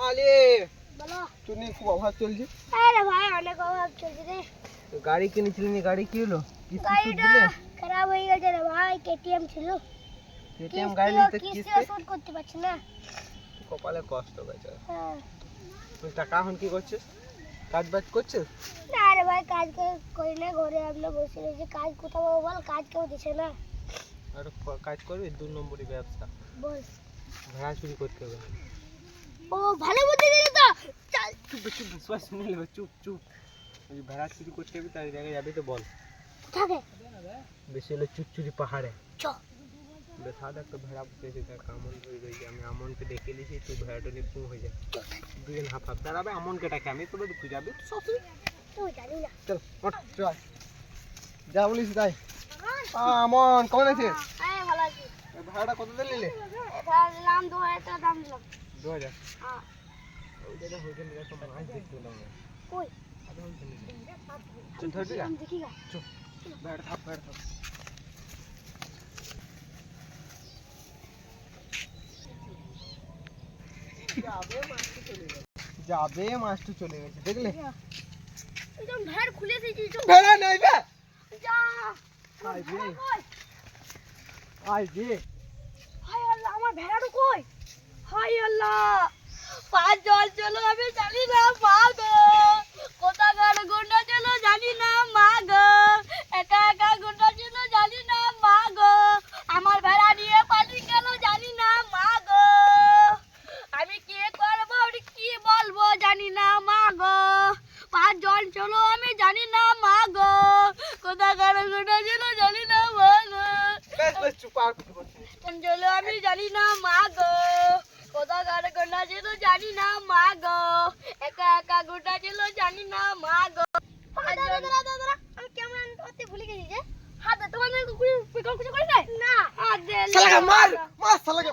মালে বলো চুনি খুব অভাব চলছে। আরে ভাই অনেক অভাব চলছে রে। তো গাড়ি কিনেছিলি নি, গাড়ি কি হলো? কিস্তি সুদ গাড়িটা দিলে? খারাপ হয়ে গেছে রে ভাই, কেটিএম ছিল। কেটিএম গাড়ি নিতে কিস্তি শোধ করতে পারছি না। কপালে কষ্ট গেছে। হ্যাঁ। তুই টাকা এখন কি করছিস? কাজ বাজ করছিস? না রে ভাই, কাজ করি না, ঘরে আমরা বসে রয়েছি। কাজ কোথাও পাবো বল, কাজ কেউ দিছে না। আর কাজ করবি 2 নম্বরই ব্যবসা, বল। ভেড়া চুরি করতে হবে। ও ভালো বুদ্ধি দিলি তো। চল চুপ চুপ বিশ্বাস শুনে নেবে, চুপ চুপ। ওই ভেড়া চুরি করতে হবে, তার জায়গায় যাবি তো বল। থাকে বেশি হলে চুরচুরি পাহাড়ে। চ বেসাদ একটা ভেড়া পুষেছি, তার আমন ধরে রয়েছে। আমি আমনকে ডেকে নিয়েছি, তুই ভেড়াটা নিয়ে পু হয়ে যায়। দুজন হাফ হাফ দাঁড়াবে, আমনকে ডাকে আমি তোদের তুই যাবি তো সব। তুই জানি না। চল ওঠ, চল যা বলিস তাই। আমন কেমন আছিস? হ্যাঁ ভালো আছি। ভাড়াটা কত দিন নিলে? এটা দিলাম 2000 টাকা দাম দিলাম। 2000। হ্যাঁ। ওই জায়গায় হোটেল একটা মাছ দেখতে পেলাম না। কই? চল ধরবি না? আমি দেখি গা। চল ভেড়া থাপ, ভেড়া থাপ। যাবে মাছটা চলে গেছে, দেখলে? একদম ভেড় খুলে দিয়েছি তো। ভেড়া নাই বে। যা। আয় রে। কই? আয় রে। হায় আল্লাহ, আমার ভেড়াটা কই? হায় আল্লাহ, পাঁচ জল চলো আমি জানি না মা গো, কোথাকার গুন্ডা ছিল জানি না মা গো, একা একা গুন্ডা ছিল জানি না মা গো, আমার ভেড়া নিয়ে পালিয়ে গেল জানি না মা গো, আমি কি করবো আর কি বলবো জানি না মা গো, পাঁচ জল চলো আমি জানি না মা গো, কোথাকার গুন্ডা ছিল জানি না মা গো, বেশ বেশ চুপ আর কিছু বলছিস না। চলো আমি জানি না মা গো, কোথাকার গোটা ছিল জানি না মা গো, একা একা গোটা ছিল জানি না মা গো। আমি ক্যামেরা অন করতে ভুলে গেছি যে। হাত দে, তোমার কিছু করে নাই না, হাত দে। শালাকে মার, মার শালাকে।